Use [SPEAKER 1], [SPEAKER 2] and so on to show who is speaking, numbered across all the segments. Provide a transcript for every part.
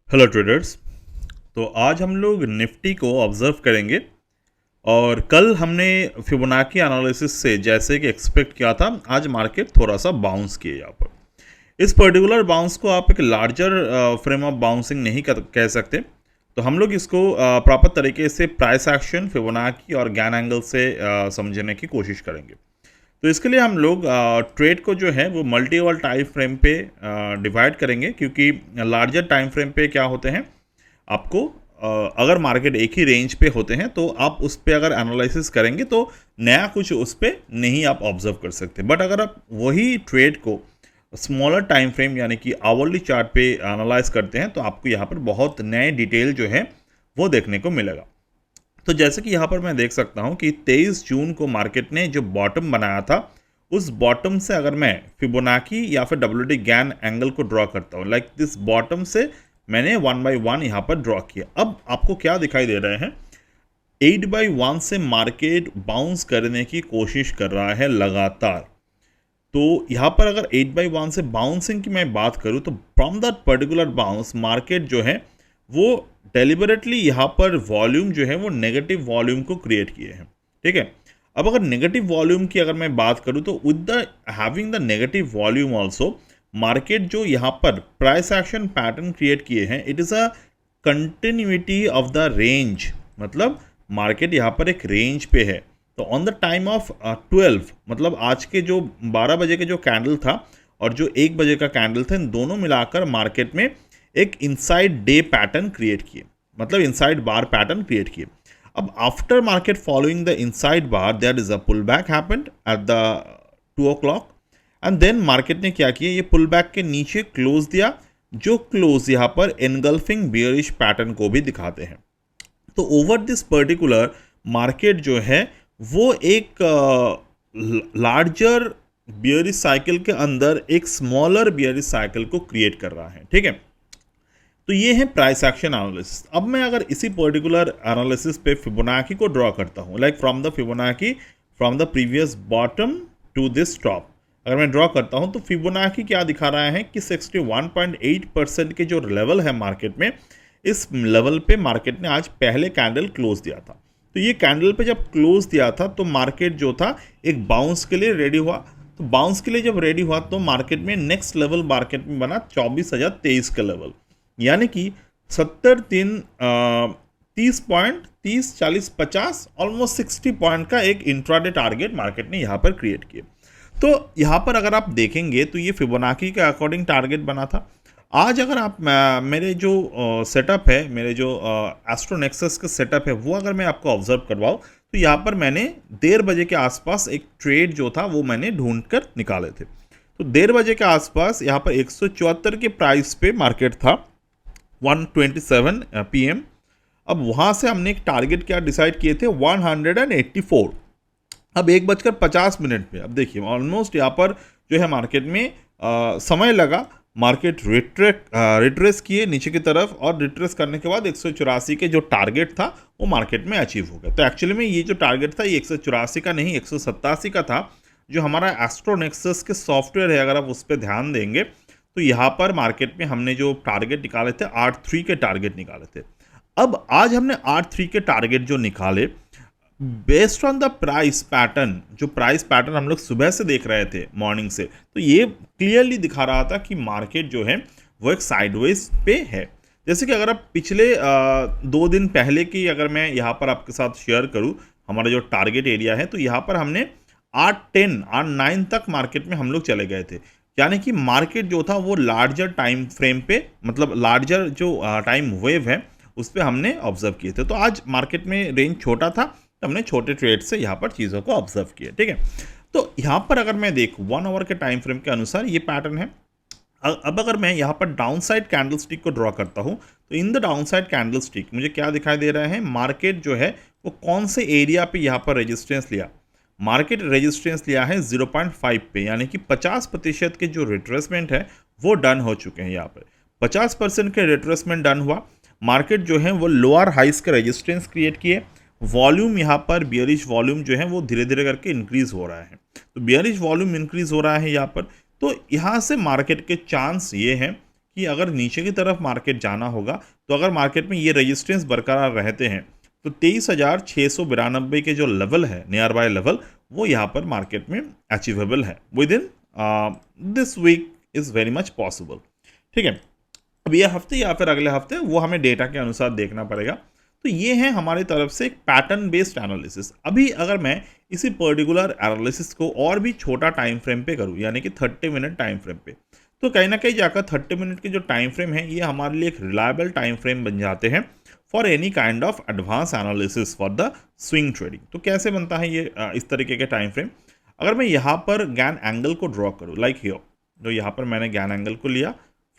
[SPEAKER 1] Hello traders. तो आज हम लोग निफ्टी को ऑब्जर्व करेंगे और कल हमने फिबोनाची एनालिसिस से जैसे कि एक्सपेक्ट किया था आज मार्केट थोड़ा सा बाउंस किए यहाँ पर। इस पर्टिकुलर बाउंस को आप एक लार्जर फ्रेम ऑफ बाउंसिंग नहीं कह सकते। तो हम लोग इसको प्रॉपर तरीके से प्राइस एक्शन फिबोनाची और गैन एंगल से समझने की कोशिश करेंगे। तो इसके लिए हम लोग ट्रेड को जो है वो मल्टी वॉल टाइम फ्रेम पे डिवाइड करेंगे, क्योंकि लार्जर टाइम फ्रेम पे क्या होते हैं आपको अगर मार्केट एक ही रेंज पे होते हैं तो आप उस पर अगर एनालिसिस करेंगे तो नया कुछ उस पर नहीं आप ऑब्जर्व कर सकते। बट अगर आप वही ट्रेड को स्मॉलर टाइम फ्रेम यानी कि आवरली चार्ट पे एनालाइज करते हैं तो आपको यहाँ पर बहुत नए डिटेल जो है वो देखने को मिलेगा। तो जैसे कि यहाँ पर मैं देख सकता हूँ कि 23 जून को मार्केट ने जो बॉटम बनाया था उस बॉटम से अगर मैं फिबोनाची या फिर डब्ल्यूटी गैन एंगल को ड्रॉ करता हूँ, लाइक दिस बॉटम से मैंने 1/1 यहाँ पर ड्रॉ किया। अब आपको क्या दिखाई दे रहे हैं, 8/1 से मार्केट बाउंस करने की कोशिश कर रहा है लगातार। तो यहाँ पर अगर 8/1 से बाउंसिंग की मैं बात करूँ तो from that particular bounce market जो है वो डेलिबरेटली यहाँ पर वॉल्यूम जो है वो नेगेटिव वॉल्यूम को क्रिएट किए हैं। ठीक है, अब अगर नेगेटिव वॉल्यूम की अगर मैं बात करूँ तो with the having the negative volume also market जो यहाँ पर प्राइस एक्शन पैटर्न क्रिएट किए हैं it is a continuity of the range. मतलब मार्केट यहाँ पर एक रेंज पे है। तो ऑन द टाइम ऑफ 12 मतलब आज के जो 12 बजे के जो कैंडल था और जो 1 बजे का कैंडल था, इन दोनों मिलाकर मार्केट में एक इनसाइड डे पैटर्न क्रिएट किए, मतलब इनसाइड बार पैटर्न क्रिएट किए। अब after market following the inside bar there is a pull back happened at the 2 o'clock and then market ने क्या किया, ये पुल बैक के नीचे क्लोज दिया, जो क्लोज यहाँ पर एनगल्फिंग बियरिश पैटर्न को भी दिखाते हैं। तो ओवर दिस पर्टिकुलर मार्केट जो है वो एक लार्जर बियरिश साइकिल के अंदर एक स्मॉलर बियरिश साइकिल को क्रिएट कर रहा है। ठीक है, तो ये है प्राइस एक्शन एनालिसिस। अब मैं अगर इसी पर्टिकुलर एनालिसिस पे फिबोनाची को ड्रॉ करता हूँ, like from the Fibonacci from the previous bottom to this top अगर मैं ड्रॉ करता हूँ तो फिबोनाची क्या दिखा रहा है कि 61.8% के जो लेवल है मार्केट में, इस लेवल पे मार्केट ने आज पहले कैंडल क्लोज दिया था। तो ये कैंडल पे जब क्लोज दिया था तो मार्केट जो था एक बाउंस के लिए रेडी हुआ। तो बाउंस के लिए जब रेडी हुआ तो मार्केट में नेक्स्ट लेवल मार्केट में बना 24,023 का लेवल, यानी कि 70 3 30 पॉइंट 30 40 50 ऑलमोस्ट 60 पॉइंट का एक इंट्राडे टारगेट मार्केट ने यहाँ पर क्रिएट किया। तो यहाँ पर अगर आप देखेंगे तो ये फिबोनाची के अकॉर्डिंग टारगेट बना था। आज अगर आप मेरे जो सेटअप है, मेरे जो एस्ट्रोनेक्सस का सेटअप है वो अगर मैं आपको ऑब्जर्व करवाऊँ तो यहाँ पर मैंने 1:30 बजे के आसपास एक ट्रेड जो था वो मैंने ढूंढ कर निकाले थे। तो 1:30 बजे के आसपास यहाँ पर 174 के प्राइस पे मार्केट था 1:27 PM। अब वहाँ से हमने एक टारगेट क्या डिसाइड किए थे 184। अब 1:50 पे अब देखिए ऑलमोस्ट यहाँ पर जो है मार्केट में समय लगा। मार्केट रिट्रेस किए नीचे की तरफ और रिट्रेस करने के बाद 184 के जो टारगेट था वो मार्केट में अचीव हो गया। तो एक्चुअली में ये जो टारगेट था ये 184 का नहीं 187 का था। जो हमारा एस्ट्रोनेक्सस के सॉफ्टवेयर है अगर आप उस पर ध्यान देंगे तो यहाँ पर मार्केट में हमने जो टारगेट निकाले थे 8.3 के टारगेट निकाले थे। अब आज हमने 8.3 के टारगेट जो निकाले based on the price pattern, जो प्राइस पैटर्न हम लोग सुबह से देख रहे थे मॉर्निंग से, तो ये क्लियरली दिखा रहा था कि मार्केट जो है वो एक साइडवेज पे है। जैसे कि अगर आप पिछले 2 दिन पहले की अगर मैं यहाँ पर आपके साथ शेयर करूँ हमारा जो टारगेट एरिया है, तो यहाँ पर हमने 8:10 8:09 तक मार्केट में हम लोग चले गए थे। यानी कि मार्केट जो था वो लार्जर टाइम फ्रेम पे, मतलब लार्जर जो टाइम वेव है उस पर हमने ऑब्जर्व किए थे। तो आज मार्केट में रेंज छोटा था तो हमने छोटे ट्रेड से यहाँ पर चीज़ों को ऑब्जर्व किया। ठीक है, तो यहाँ पर अगर मैं देखूँ 1 आवर के टाइम फ्रेम के अनुसार ये पैटर्न है। अब अगर मैं यहाँ पर डाउन साइड कैंडल स्टिक को ड्रॉ करता हूँ तो in the down side candle stick मुझे क्या दिखाई दे रहा है, मार्केट जो है वो कौन से एरिया पे यहाँ पर रेजिस्टेंस लिया। मार्केट रेजिस्टेंस लिया है 0.5 पे, यानी कि 50% के जो रिट्रेसमेंट है वो डन हो चुके हैं। यहाँ पर 50% के रिट्रेसमेंट डन हुआ। मार्केट जो है वो लोअर हाइस के रेजिस्टेंस क्रिएट किए। वॉल्यूम यहाँ पर बियरिश वॉल्यूम जो है वो धीरे धीरे करके इंक्रीज हो रहा है। तो बियरिश वॉल्यूम इंक्रीज हो रहा है यहाँ पर। तो यहाँ से मार्केट के चांस ये हैं कि अगर नीचे की तरफ मार्केट जाना होगा तो अगर मार्केट में ये रेजिस्टेंस बरकरार रहते हैं तो 23,692 के जो लेवल है, नियर बाय लेवल, वो यहाँ पर मार्केट में अचीवेबल है with in this week, is very much possible. ठीक है, अब ये हफ्ते या फिर अगले हफ्ते वो हमें डेटा के अनुसार देखना पड़ेगा। तो ये है हमारी तरफ से एक पैटर्न बेस्ड एनालिसिस। अभी अगर मैं इसी पर्टिकुलर एनालिसिस को और भी छोटा टाइम फ्रेम पे करूँ, यानी कि 30 मिनट टाइम फ्रेम पे, तो कहीं ना कहीं जाकर 30 मिनट के जो टाइम फ्रेम है ये हमारे लिए एक रिलायबल टाइम फ्रेम बन जाते हैं for any kind of advance analysis for the swing trading. तो कैसे बनता है ये इस तरीके के टाइम फ्रेम? अगर मैं यहाँ पर गैन एंगल को ड्रॉ करूँ, लाइक हियर, जो यहाँ पर मैंने गैन एंगल को लिया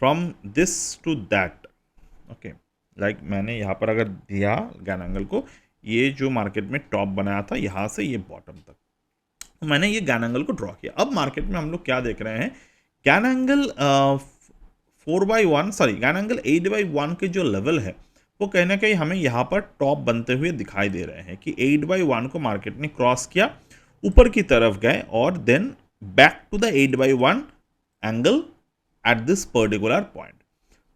[SPEAKER 1] from this to that, okay, like मैंने यहाँ पर अगर दिया गैन एंगल को, ये जो मार्केट में टॉप बनाया था यहाँ से ये बॉटम तक, तो मैंने ये गैन एंगल को ड्रॉ किया। अब मार्केट में हम लोग क्या देख रहे हैं, gain angle 4/1 sorry gain angle 8/1 के जो लेवल है वो कहीं ना कहीं हमें यहाँ पर टॉप बनते हुए दिखाई दे रहे हैं कि 8/1 को मार्केट ने क्रॉस किया, ऊपर की तरफ गए और then back to the 8/1 angle at this particular point.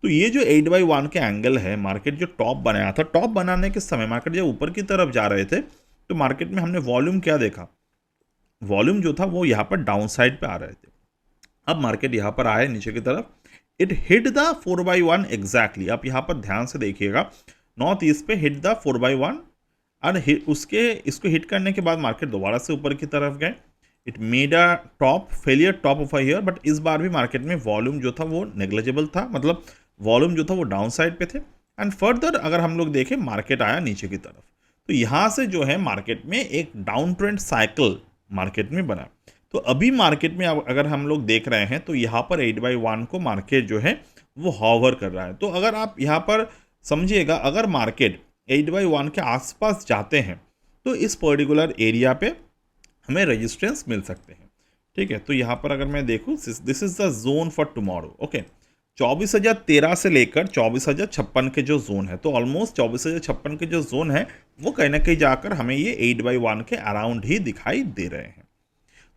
[SPEAKER 1] तो ये जो 8/1 के एंगल है, मार्केट जो टॉप बनाया था, टॉप बनाने के समय मार्केट जब ऊपर की तरफ जा रहे थे तो मार्केट में हमने वॉल्यूम क्या देखा, वॉल्यूम जो था वो यहाँ पर डाउन साइड पे आ रहे थे। अब मार्केट यहाँ पर आए नीचे की तरफ, इट हिट द 4/1 एग्जैक्टली। आप यहाँ पर ध्यान से देखिएगा, नॉर्थ ईस्ट पे हिट द 4/1 और उसके इसको हिट करने के बाद मार्केट दोबारा से ऊपर की तरफ गए, it made a top failure top of a year, but इस बार भी मार्केट में वॉल्यूम जो था वो नेग्लिजिबल था, मतलब वॉल्यूम जो था वो डाउन साइड पे थे। एंड फर्दर अगर हम लोग देखें, मार्केट आया नीचे की तरफ, तो यहाँ से जो है मार्केट में एक डाउन ट्रेंड साइकिल मार्केट में बना। तो अभी मार्केट में अगर हम लोग देख रहे हैं तो यहाँ पर 8/1 को मार्केट जो है वो हॉवर कर रहा है। तो अगर आप यहाँ पर समझिएगा, अगर मार्केट 8/1 के आसपास जाते हैं तो इस पर्टिकुलर एरिया पे हमें रेजिस्टेंस मिल सकते हैं। ठीक है, तो यहाँ पर अगर मैं देखूँ, this is the zone for tomorrow. Okay, 24,013 से लेकर 24,056 के जो जोन है, तो ऑलमोस्ट 24,056 के जो जोन है वो कहीं ना कहीं जाकर हमें ये 8/1 के अराउंड ही दिखाई दे रहे हैं।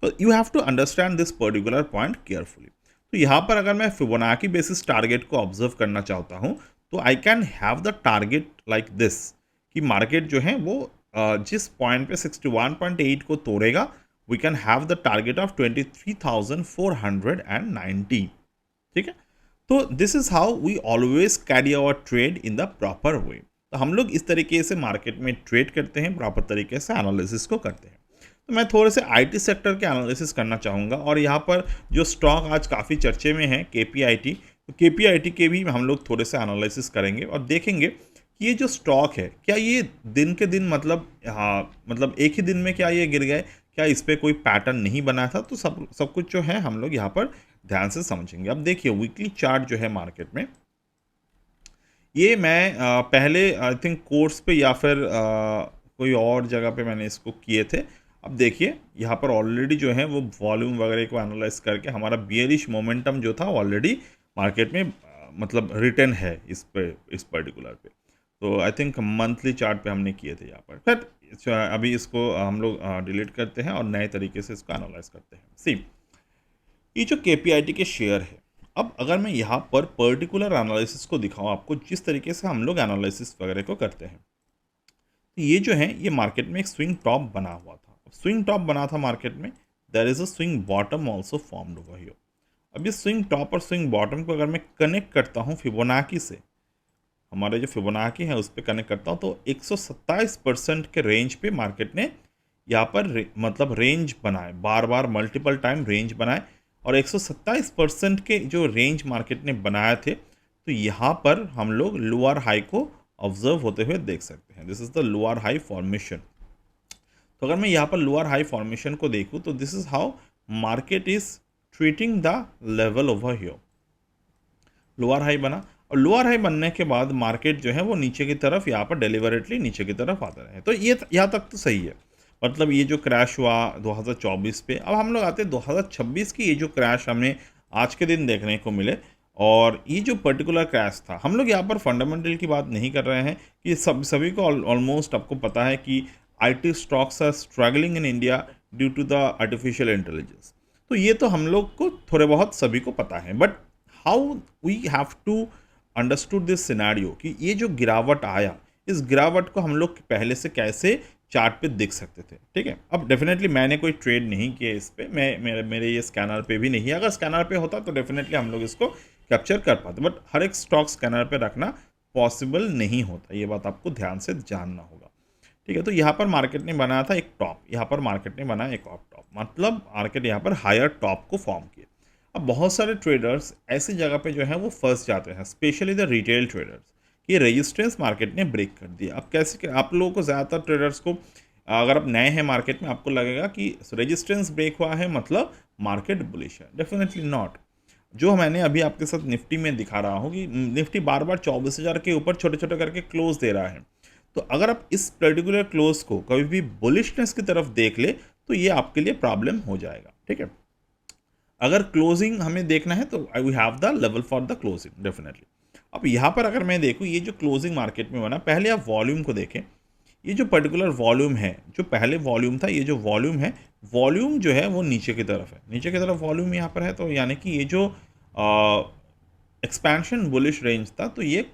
[SPEAKER 1] तो you have to understand this particular point carefully. तो यहाँ पर अगर मैं फिबोनाची बेसिस टारगेट को ऑब्जर्व करना चाहता हूँ तो I can have the target like this, कि मार्केट जो है वो जिस पॉइंट पे 61.8 को तोड़ेगा, we can have the target of 23,490। ठीक है, तो this is how we always carry our trade in the proper way. तो हम लोग इस तरीके से मार्केट में ट्रेड करते हैं, प्रॉपर तरीके से एनालिसिस को करते हैं। तो मैं थोड़े से आईटी सेक्टर के एनालिसिस करना चाहूँगा, और यहाँ पर जो स्टॉक आज काफ़ी चर्चे में है KPIT, तो KPIT के भी हम लोग थोड़े से एनालिसिस करेंगे और देखेंगे कि ये जो स्टॉक है क्या ये दिन के दिन मतलब एक ही दिन में क्या ये गिर गए, क्या इस पर कोई पैटर्न नहीं बना था। तो सब कुछ जो है हम लोग यहाँ पर ध्यान से समझेंगे। अब देखिए वीकली चार्ट जो है मार्केट में, ये मैं पहले आई थिंक कोर्स पे या फिर कोई और जगह पे मैंने इसको किए थे। अब देखिए यहाँ पर ऑलरेडी जो है वो वॉल्यूम वगैरह को एनालाइज करके हमारा बियरिश मोमेंटम जो था ऑलरेडी मार्केट में मतलब रिटर्न है इस पर्टिकुलर पे। तो आई थिंक मंथली चार्ट पे हमने किए थे यहाँ पर। खैर अभी इसको हम लोग डिलीट करते हैं और नए तरीके से इसको एनालाइज करते हैं। सी, ये जो KPIT के शेयर है, अब अगर मैं यहाँ पर पर्टिकुलर एनालिसिस को दिखाऊँ आपको, जिस तरीके से हम लोग एनालिसिस वगैरह को करते हैं, तो ये जो है ये मार्केट में एक स्विंग टॉप बना हुआ था। स्विंग टॉप बना था मार्केट में, there is a swing bottom also formed over here. अब ये स्विंग टॉप और स्विंग बॉटम को अगर मैं कनेक्ट करता हूँ फिबोनाची से, हमारे जो फिबोनाची है उस पर कनेक्ट करता हूँ, तो 127% के रेंज पे मार्केट ने यहाँ पर मतलब रेंज बनाए, बार बार मल्टीपल टाइम रेंज बनाए, और 127% के जो रेंज मार्केट ने बनाए थे, तो यहाँ पर हम लोग लोअर हाई को ऑब्जर्व होते हुए देख सकते हैं। This is the lower high formation. तो अगर मैं यहाँ पर लोअर हाई फॉर्मेशन को देखूँ तो this is how market is treating the level over here. Lower high बना, और लोअर हाई बनने के बाद मार्केट जो है वो नीचे की तरफ यहाँ पर डेलिबरेटली नीचे की तरफ आता रहे। तो ये यहाँ तक तो सही है, मतलब ये जो क्रैश हुआ 2024 पे। अब हम लोग आते हैं 2026 की, ये जो क्रैश हमें आज के दिन देखने को मिले, और ये जो पर्टिकुलर क्रैश था, हम लोग यहाँ पर फंडामेंटल की बात नहीं कर रहे हैं कि सभी को ऑलमोस्ट आपको पता है कि IT stocks are struggling in India due to the artificial intelligence. तो ये तो हम लोग को थोड़े बहुत सभी को पता है, but how we have to understood this scenario कि ये जो गिरावट आया, इस गिरावट को हम लोग पहले से कैसे चार्ट पे देख सकते थे, ठीक है। अब डेफिनेटली मैंने कोई ट्रेड नहीं किया इस पे, मैं मेरे ये स्कैनर पे भी नहीं है। अगर स्कैनर पे होता तो डेफिनेटली हम लोग इसको कैप्चर कर पाते, बट हर एक स्टॉक स्कैनर पे रखना पॉसिबल नहीं होता, ये बात आपको ध्यान से जानना होगा, ठीक है। तो यहाँ पर मार्केट ने बनाया था एक टॉप, यहाँ पर मार्केट ने बनाया एक और टॉप, मतलब मार्केट यहाँ पर हायर टॉप को फॉर्म किया। अब बहुत सारे ट्रेडर्स ऐसी जगह पे जो है वो फंस जाते हैं, स्पेशली द रिटेल ट्रेडर्स, कि रेजिस्टेंस मार्केट ने ब्रेक कर दिया। अब कैसे, आप लोगों को ज़्यादातर ट्रेडर्स को, अगर आप नए हैं मार्केट में, आपको लगेगा कि रेजिस्टेंस ब्रेक हुआ है मतलब मार्केट बुलिश है। Definitely not. जो मैंने अभी आपके साथ निफ्टी में दिखा रहा हूँ कि निफ्टी बार बार 24,000 के ऊपर छोटे छोटे करके क्लोज दे रहा है, तो अगर आप इस पर्टिकुलर क्लोज को कभी भी बुलिशनेस की तरफ देख ले तो ये आपके लिए प्रॉब्लम हो जाएगा, ठीक है। अगर क्लोजिंग हमें देखना है तो we have the level for the closing definitely. अब यहाँ पर अगर मैं देखूँ ये जो क्लोजिंग मार्केट में बना, पहले आप वॉल्यूम को देखें। ये जो पर्टिकुलर वॉल्यूम है, जो पहले वॉल्यूम था, ये जो वॉल्यूम है, वॉल्यूम जो है वो नीचे की तरफ है, नीचे की तरफ वॉल्यूम यहाँ पर है। तो यानी कि ये जो एक्सपेंशन बुलिश रेंज था तो ये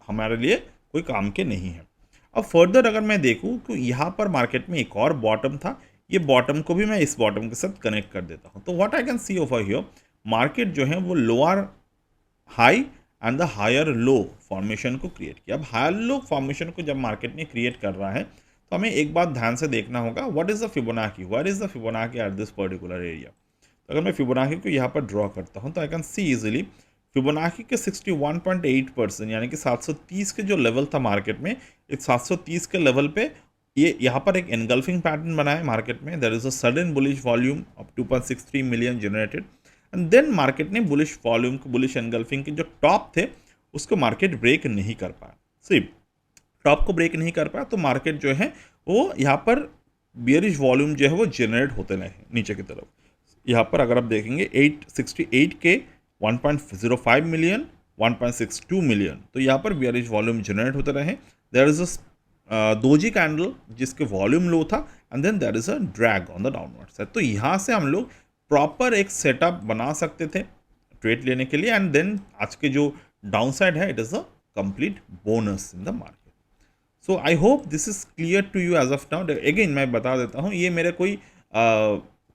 [SPEAKER 1] हमारे लिए कोई काम के नहीं है। अब फर्दर अगर मैं देखूँ तो यहाँ पर मार्केट में एक और बॉटम था, ये बॉटम को भी मैं इस बॉटम के साथ कनेक्ट कर देता हूँ। तो what I can see over here, market जो है वो lower high and the higher low formation को क्रिएट किया। अब हायर लो फॉर्मेशन को जब मार्केट ने क्रिएट कर रहा है तो हमें एक बात ध्यान से देखना होगा, what is the Fibonacci, where is the Fibonacci at this particular area. तो अगर मैं फिबोनाची को यहाँ पर ड्रॉ करता हूँ तो I can C easily Fibonacci के 61.8% यानी कि 730 के जो लेवल था मार्केट में, इस 730 के लेवल पे ये यहाँ पर एक एनगल्फिंग पैटर्न बना है मार्केट में। There is a sudden bullish volume of 2.63 million generated and then market ने बुलिश वॉल्यूम को, बुलिश एनगल्फिंग के जो टॉप थे उसको मार्केट ब्रेक नहीं कर पाया। सिर्फ टॉप को ब्रेक नहीं कर पाया तो मार्केट जो है वो यहाँ पर बियरिश वॉल्यूम जो है वो जनरेट होते रहे नीचे की तरफ। यहाँ पर अगर आप देखेंगे 868 के 1.05 मिलियन, 1.62 मिलियन, तो यहाँ पर बियरिश वॉल्यूम जनरेट होते रहे। There is a doji candle जिसके वॉल्यूम लो था and then there is a drag on the downward side. तो यहाँ से हम लोग प्रॉपर एक सेटअप बना सकते थे ट्रेड लेने के लिए एंड देन आज के जो डाउन साइड है it is a complete bonus in the market. So I hope this is clear to you as of now. Again मैं बता देता हूँ ये मेरे कोई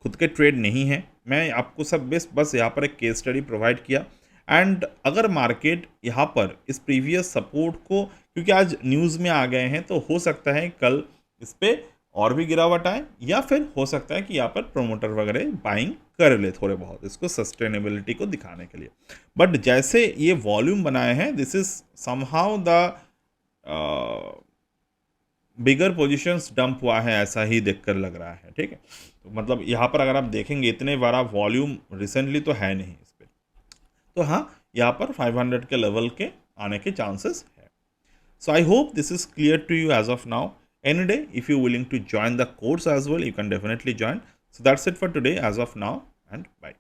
[SPEAKER 1] खुद के ट्रेड नहीं है, मैं आपको सब बस यहाँ पर एक केस स्टडी प्रोवाइड किया। एंड अगर मार्केट यहाँ पर इस प्रीवियस सपोर्ट को, क्योंकि आज न्यूज़ में आ गए हैं तो हो सकता है कल इस पर और भी गिरावट आए या फिर हो सकता है कि यहाँ पर प्रोमोटर वगैरह बाइंग कर ले थोड़े बहुत इसको सस्टेनेबिलिटी को दिखाने के लिए। बट जैसे ये वॉल्यूम बनाए हैं this is somehow the bigger positions dump हुआ है ऐसा ही देखकर लग रहा है, ठीक है। तो मतलब यहाँ पर अगर आप देखेंगे इतने बड़ा वॉल्यूम रिसेंटली तो है नहीं इस पर, तो हाँ यहाँ पर 500 के लेवल के आने के चांसेस है। So I hope this is clear to you as of now. Any day, if you're willing to join the course as well, you can definitely join. So that's it for today as of now, and bye.